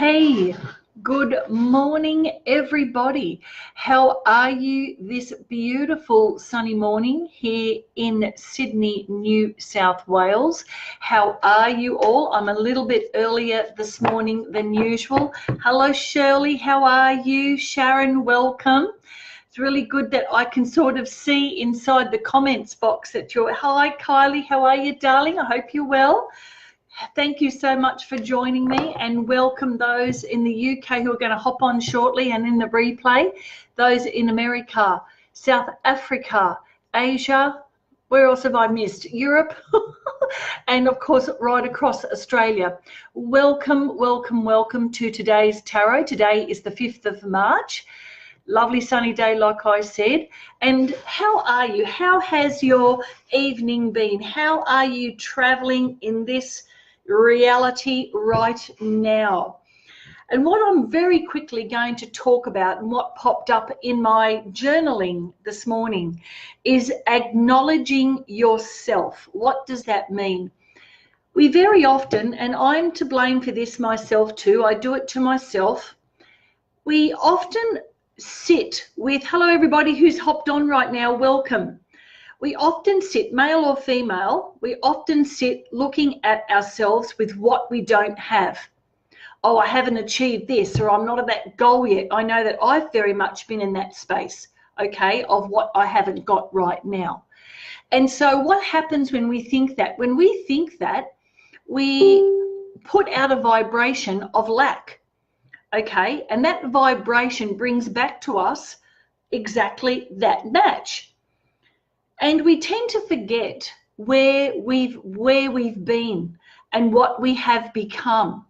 Hey, good morning, everybody. How are you this beautiful sunny morning here in Sydney, New South Wales? How are you all? I'm a little bit earlier this morning than usual. Hello, Shirley. How are you? Sharon, welcome. It's really good that I can sort of see inside the comments box that you're, hi, Kylie. How are you, darling? I hope you're well. Thank you so much for joining me, and welcome those in the UK who are going to hop on shortly and in the replay, those in America, South Africa, Asia, where else have I missed? Europe, and of course right across Australia. Welcome, welcome, welcome to today's tarot. Today is the 5th of March. Lovely sunny day, like I said. And how are you? How has your evening been? How are you traveling in this reality right now? And what I'm very quickly going to talk about, and what popped up in my journaling this morning, is acknowledging yourself. What does that mean? We very often, and I'm to blame for this myself too, I do it to myself, we often sit with, hello everybody who's hopped on right now, welcome. We often sit, male or female, we often sit looking at ourselves with what we don't have. Oh, I haven't achieved this, or I'm not at that goal yet. I know that I've very much been in that space, okay, of what I haven't got right now. And so what happens when we think that? When we think that, we put out a vibration of lack, okay, and that vibration brings back to us exactly that match. And we tend to forget where we've been and what we have become.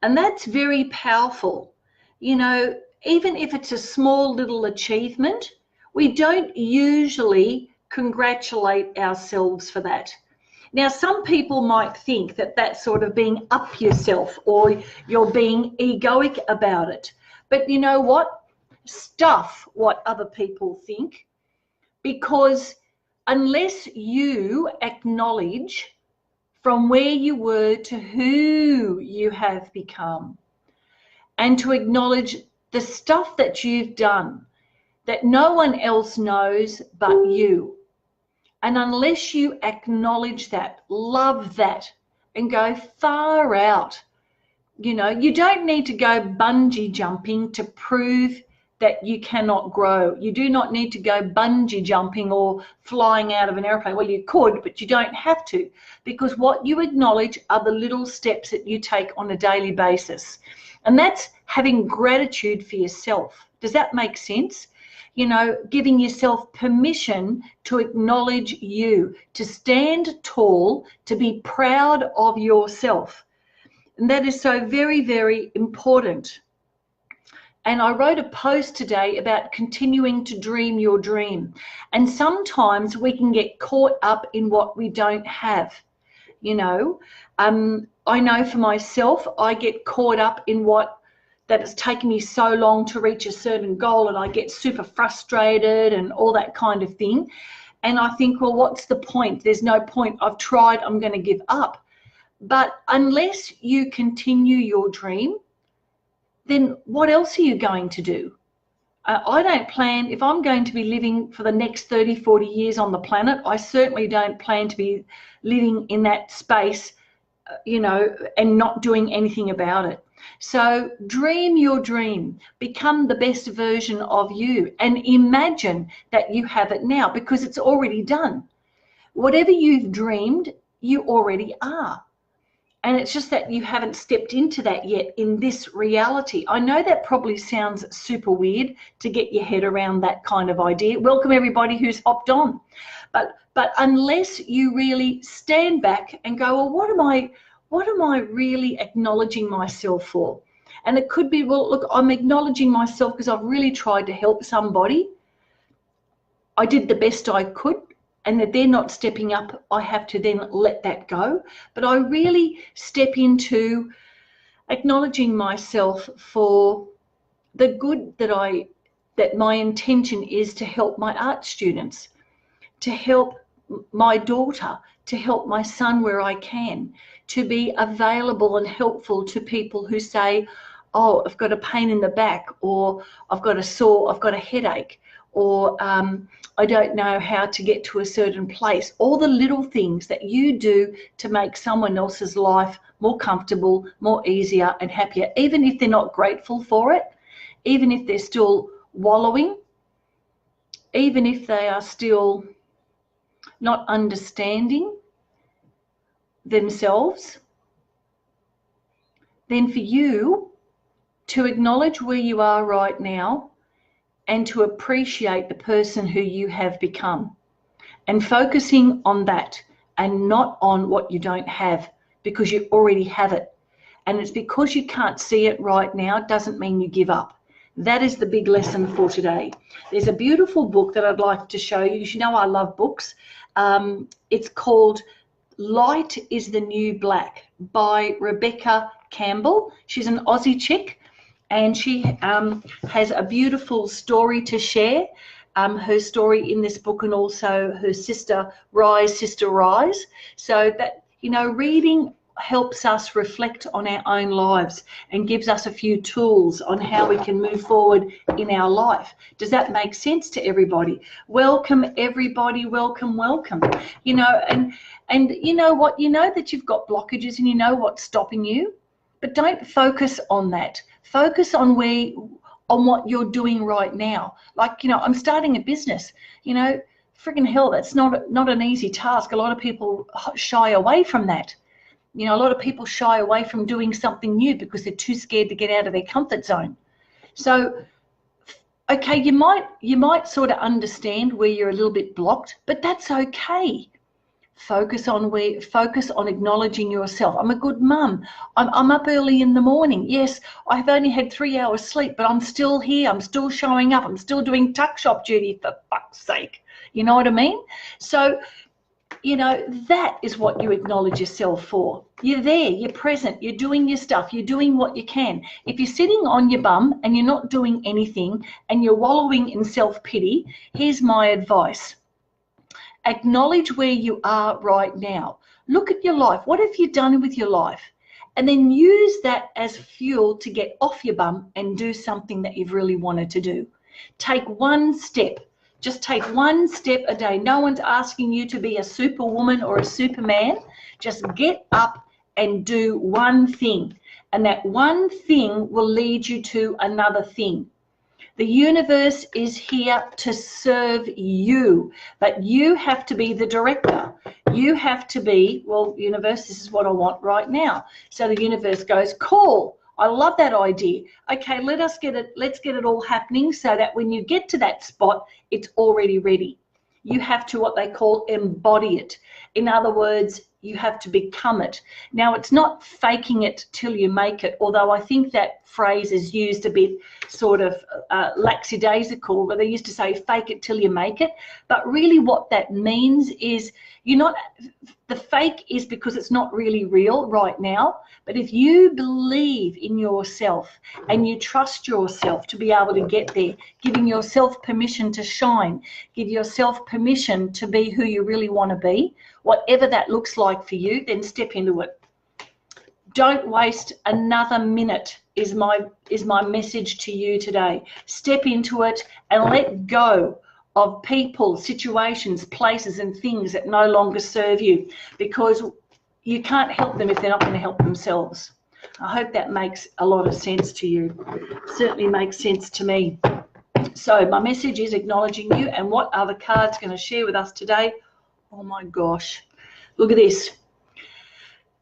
And that's very powerful. You know, even if it's a small little achievement, we don't usually congratulate ourselves for that. Now, some people might think that that's sort of being up yourself, or you're being egoic about it. But you know what? Stuff what other people think. Because unless you acknowledge from where you were to who you have become, and to acknowledge the stuff that you've done that no one else knows but you, and unless you acknowledge that, love that, and go far out, you know, you don't need to go bungee jumping to prove that you cannot grow. You do not need to go bungee jumping or flying out of an airplane. Well, you could, but you don't have to, because what you acknowledge are the little steps that you take on a daily basis. And that's having gratitude for yourself. Does that make sense? You know, giving yourself permission to acknowledge you, to stand tall, to be proud of yourself. And that is so very, very important. And I wrote a post today about continuing to dream your dream. And sometimes we can get caught up in what we don't have. You know, I know for myself, I get caught up in that it's taken me so long to reach a certain goal, and I get super frustrated and all that kind of thing. And I think, well, what's the point? There's no point. I've tried, I'm going to give up. But unless you continue your dream, then what else are you going to do? I don't plan, if I'm going to be living for the next 30, 40 years on the planet, I certainly don't plan to be living in that space, you know, and not doing anything about it. So dream your dream, become the best version of you, and imagine that you have it now, because it's already done. Whatever you've dreamed, you already are. And it's just that you haven't stepped into that yet in this reality. I know that probably sounds super weird to get your head around that kind of idea. Welcome everybody who's hopped on. But unless you really stand back and go, well, what am I really acknowledging myself for? And it could be, well, look, I'm acknowledging myself because I've really tried to help somebody. I did the best I could. And that they're not stepping up, I have to then let that go. But I really step into acknowledging myself for the good that my intention is to help my art students, to help my daughter, to help my son where I can, to be available and helpful to people who say, oh, I've got a pain in the back, or I've got a headache, or I don't know how to get to a certain place. All the little things that you do to make someone else's life more comfortable, more easier and happier, even if they're not grateful for it, even if they're still wallowing, even if they are still not understanding themselves, then for you to acknowledge where you are right now and to appreciate the person who you have become, and focusing on that and not on what you don't have, because you already have it. And it's because you can't see it right now doesn't mean you give up. That is the big lesson for today. There's a beautiful book that I'd like to show you. You know I love books. It's called Light is the New Black by Rebecca Campbell. She's an Aussie chick, and she has a beautiful story to share. Her story in this book, and also her sister Rise. So that, you know, reading helps us reflect on our own lives and gives us a few tools on how we can move forward in our life. Does that make sense to everybody? Welcome everybody, welcome. You know, and you know what, you know that you've got blockages and you know what's stopping you, but don't focus on that. Focus on what you're doing right now. Like, you know, I'm starting a business, you know, friggin' hell, that's not an easy task. A lot of people shy away from that. You know, a lot of people shy away from doing something new because they're too scared to get out of their comfort zone. So, okay, you might sort of understand where you're a little bit blocked, but that's okay. Focus on acknowledging yourself. I'm a good mum. I'm up early in the morning. Yes, I've only had 3 hours sleep, but I'm still here. I'm still showing up. I'm still doing tuck shop duty, for fuck's sake. You know what I mean? So, you know, that is what you acknowledge yourself for. You're there, you're present, you're doing your stuff, you're doing what you can. If you're sitting on your bum and you're not doing anything and you're wallowing in self-pity, here's my advice. Acknowledge where you are right now. Look at your life. What have you done with your life? And then use that as fuel to get off your bum and do something that you've really wanted to do. Take one step. Just take one step a day. No one's asking you to be a superwoman or a superman. Just get up and do one thing. And that one thing will lead you to another thing. The universe is here to serve you, but you have to be the director. You have to be, well, universe, this is what I want right now. So the universe goes, cool. I love that idea. Okay, let's get it all happening so that when you get to that spot, it's already ready. You have to, what they call, embody it. In other words, you have to become it. Now, it's not faking it till you make it, although I think that phrase is used a bit sort of lackadaisical, where they used to say fake it till you make it. But really what that means is the fake is because it's not really real right now. But if you believe in yourself and you trust yourself to be able to get there, giving yourself permission to shine, give yourself permission to be who you really want to be, whatever that looks like for you, then step into it. Don't waste another minute is my message to you today. Step into it and let go of people, situations, places and things that no longer serve you, because you can't help them if they're not going to help themselves. I hope that makes a lot of sense to you. It certainly makes sense to me. So my message is acknowledging you. And what are the cards going to share with us today? Oh my gosh, look at this.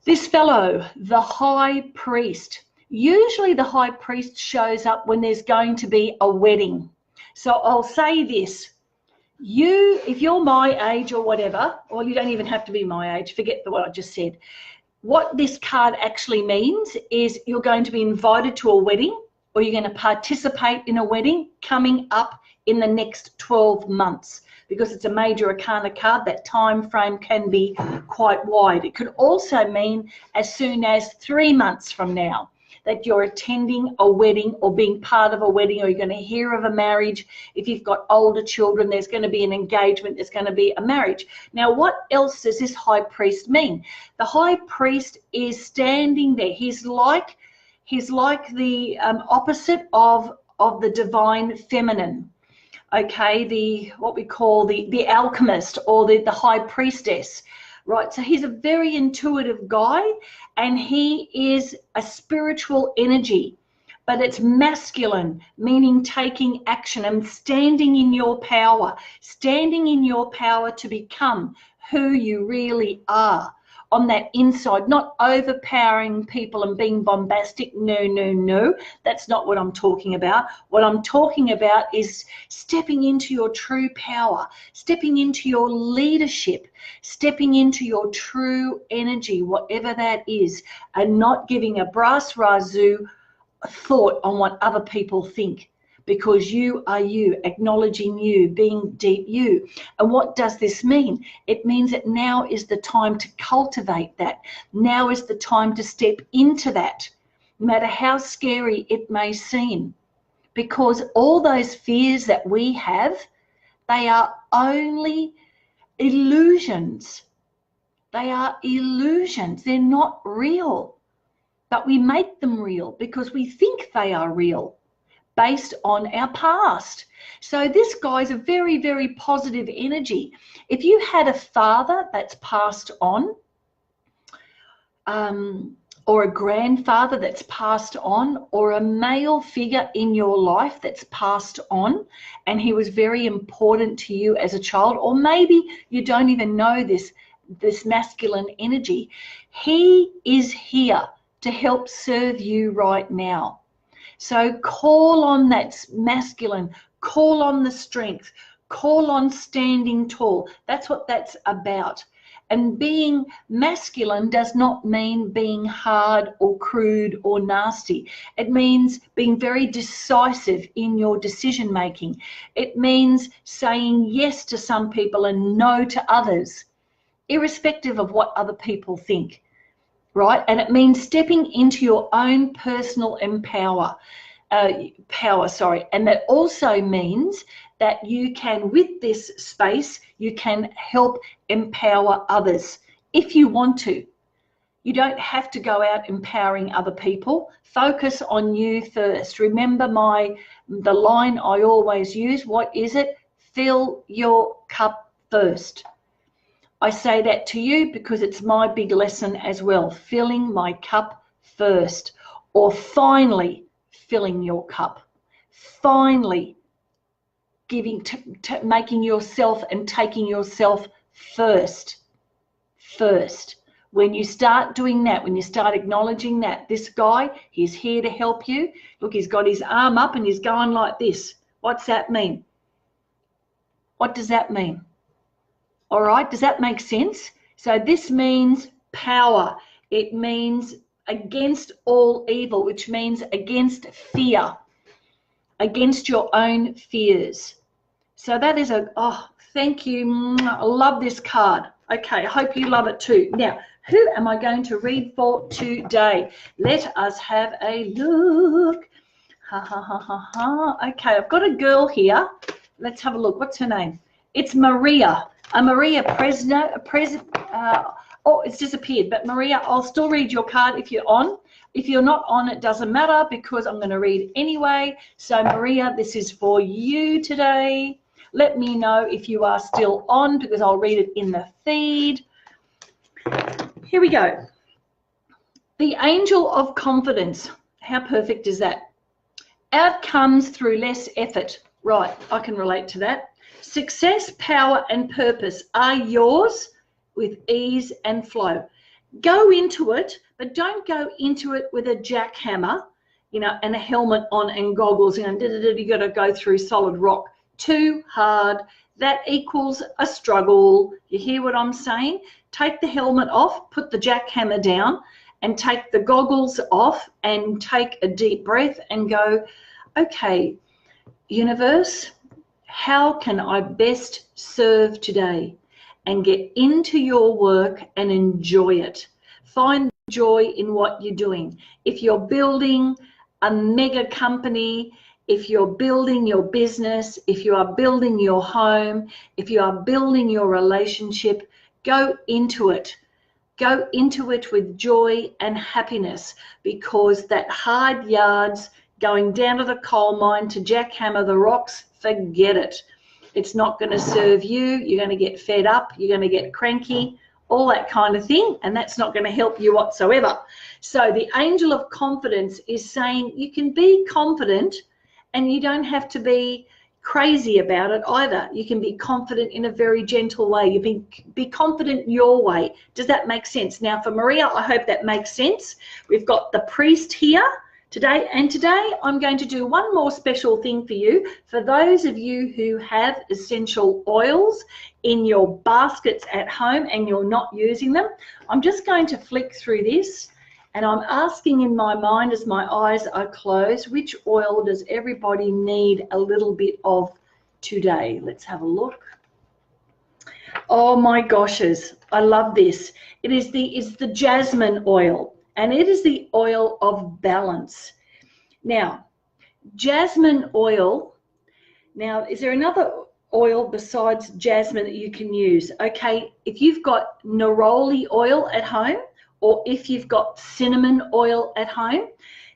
This fellow, the High Priest. Usually the High Priest shows up when there's going to be a wedding. So I'll say this. If you're my age or whatever, or you don't even have to be my age, forget what I just said. What this card actually means is you're going to be invited to a wedding, or you're going to participate in a wedding coming up in the next 12 months. Because it's a major arcana card, that time frame can be quite wide. It could also mean as soon as 3 months from now. that you're attending a wedding or being part of a wedding, or you're going to hear of a marriage. If you've got older children, there's going to be an engagement, there's going to be a marriage. Now, what else does this high priest mean? The high priest is standing there. He's like the opposite of the divine feminine. Okay, what we call the alchemist, or the high priestess, right? So he's a very intuitive guy, and he is a spiritual energy, but it's masculine, meaning taking action and standing in your power to become who you really are on that inside, not overpowering people and being bombastic. No, that's not what I'm talking about. What I'm talking about is stepping into your true power, stepping into your leadership, stepping into your true energy, whatever that is, and not giving a brass razoo thought on what other people think, because you are you, acknowledging you, being deep you. And what does this mean? It means that now is the time to cultivate that. Now is the time to step into that, no matter how scary it may seem, because all those fears that we have, they are only illusions. They are illusions. They're not real, but we make them real because we think they are real, based on our past. So this guy's a very, very positive energy. If you had a father that's passed on, or a grandfather that's passed on, or a male figure in your life that's passed on, and he was very important to you as a child, or maybe you don't even know this masculine energy, he is here to help serve you right now. So call on that masculine, call on the strength, call on standing tall. That's what that's about. And being masculine does not mean being hard or crude or nasty. It means being very decisive in your decision making. It means saying yes to some people and no to others, irrespective of what other people think. Right? And it means stepping into your own personal power. And that also means that you can, with this space, you can help empower others if you want to. You don't have to go out empowering other people. Focus on you first. Remember the line I always use. What is it? Fill your cup first. I say that to you because it's my big lesson as well, filling my cup first, or finally filling your cup, finally making yourself and taking yourself first. When you start doing that, when you start acknowledging that, this guy, he's here to help you. Look, he's got his arm up and he's going like this. What's that mean? What does that mean? All right, does that make sense? So this means power. It means against all evil, which means against fear, against your own fears. So that is thank you. I love this card. Okay, I hope you love it too. Now, who am I going to read for today? Let us have a look. Okay, I've got a girl here. Let's have a look. What's her name? It's Maria. Maria Presno. It's disappeared. But Maria, I'll still read your card if you're on. If you're not on, it doesn't matter because I'm going to read anyway. So Maria, this is for you today. Let me know if you are still on because I'll read it in the feed. Here we go. The angel of confidence. How perfect is that? Outcomes through less effort. Right, I can relate to that. Success, power, and purpose are yours with ease and flow. Go into it, but don't go into it with a jackhammer, and a helmet on and goggles, and you got to go through solid rock. Too hard. That equals a struggle. You hear what I'm saying? Take the helmet off, put the jackhammer down, and take the goggles off and take a deep breath and go, okay, universe, how can I best serve today? And get into your work and enjoy it. Find joy in what you're doing. If you're building a mega company, if you're building your business, if you are building your home, if you are building your relationship, go into it. Go into it with joy and happiness, because that hard yards, going down to the coal mine to jackhammer the rocks, forget it. It's not going to serve you. You're going to get fed up. You're going to get cranky, all that kind of thing, and that's not going to help you whatsoever. So the angel of confidence is saying you can be confident, and you don't have to be crazy about it either. You can be confident in a very gentle way. You be confident your way. Does that make sense? Now for Maria, I hope that makes sense. We've got the priest here today, and today I'm going to do one more special thing for you. For those of you who have essential oils in your baskets at home and you're not using them, I'm just going to flick through this, and I'm asking in my mind as my eyes are closed, which oil does everybody need a little bit of today? Let's have a look. Oh my goshes, I love this. It's the jasmine oil, and it is the oil of balance. Now, jasmine oil, now is there another oil besides jasmine that you can use? Okay, if you've got neroli oil at home, or if you've got cinnamon oil at home,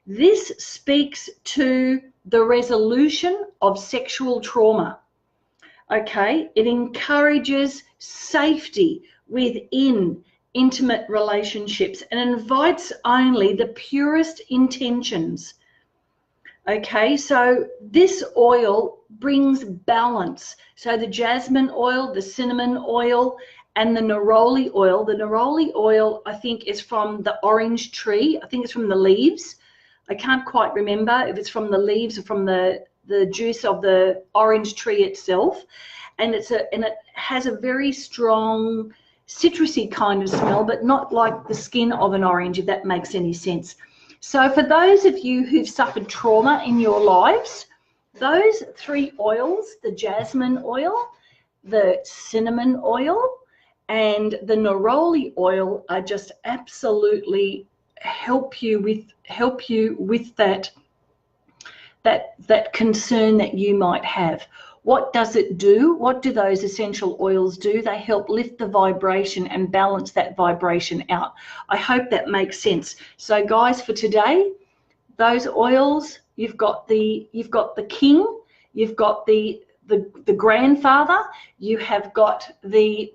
this speaks to the resolution of sexual trauma. Okay, it encourages safety within intimate relationships and invites only the purest intentions. Okay, so this oil brings balance. So the jasmine oil, the cinnamon oil, and the neroli oil. The neroli oil, I think, is from the orange tree. I think it's from the leaves. I can't quite remember if it's from the leaves or from the juice of the orange tree itself. And it has a very strong citrusy kind of smell, but not like the skin of an orange, if that makes any sense. So for those of you who've suffered trauma in your lives, those three oils, the jasmine oil, the cinnamon oil, and the neroli oil, are just absolutely help you with that concern that you might have. What does it do? What do those essential oils do? They help lift the vibration and balance that vibration out. I hope that makes sense. So guys, for today, those oils, you've got the king, you've got the grandfather, you have got the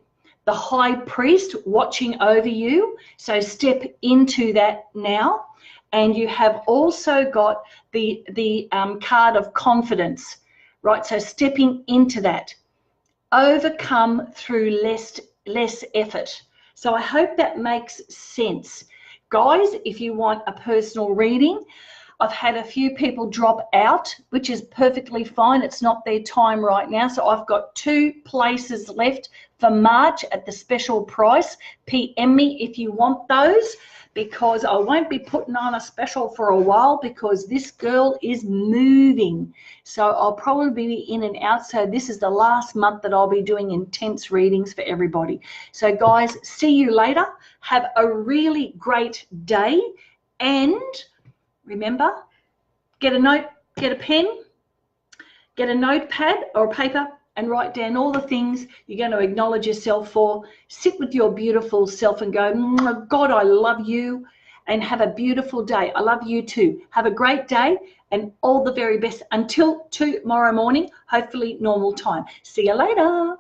high priest watching over you. So step into that now. And you have also got the card of confidence, right? So stepping into that, overcome through less effort. So I hope that makes sense. Guys, if you want a personal reading, I've had a few people drop out, which is perfectly fine. It's not their time right now. So I've got 2 places left for March at the special price. PM me if you want those, because I won't be putting on a special for a while, because this girl is moving. So I'll probably be in and out. So this is the last month that I'll be doing intense readings for everybody. So guys, see you later. Have a really great day. And remember, get a note, get a pen, get a notepad or a paper, and write down all the things you're going to acknowledge yourself for. Sit with your beautiful self and go, God, I love you, and have a beautiful day. I love you too. Have a great day and all the very best until tomorrow morning, hopefully normal time. See you later.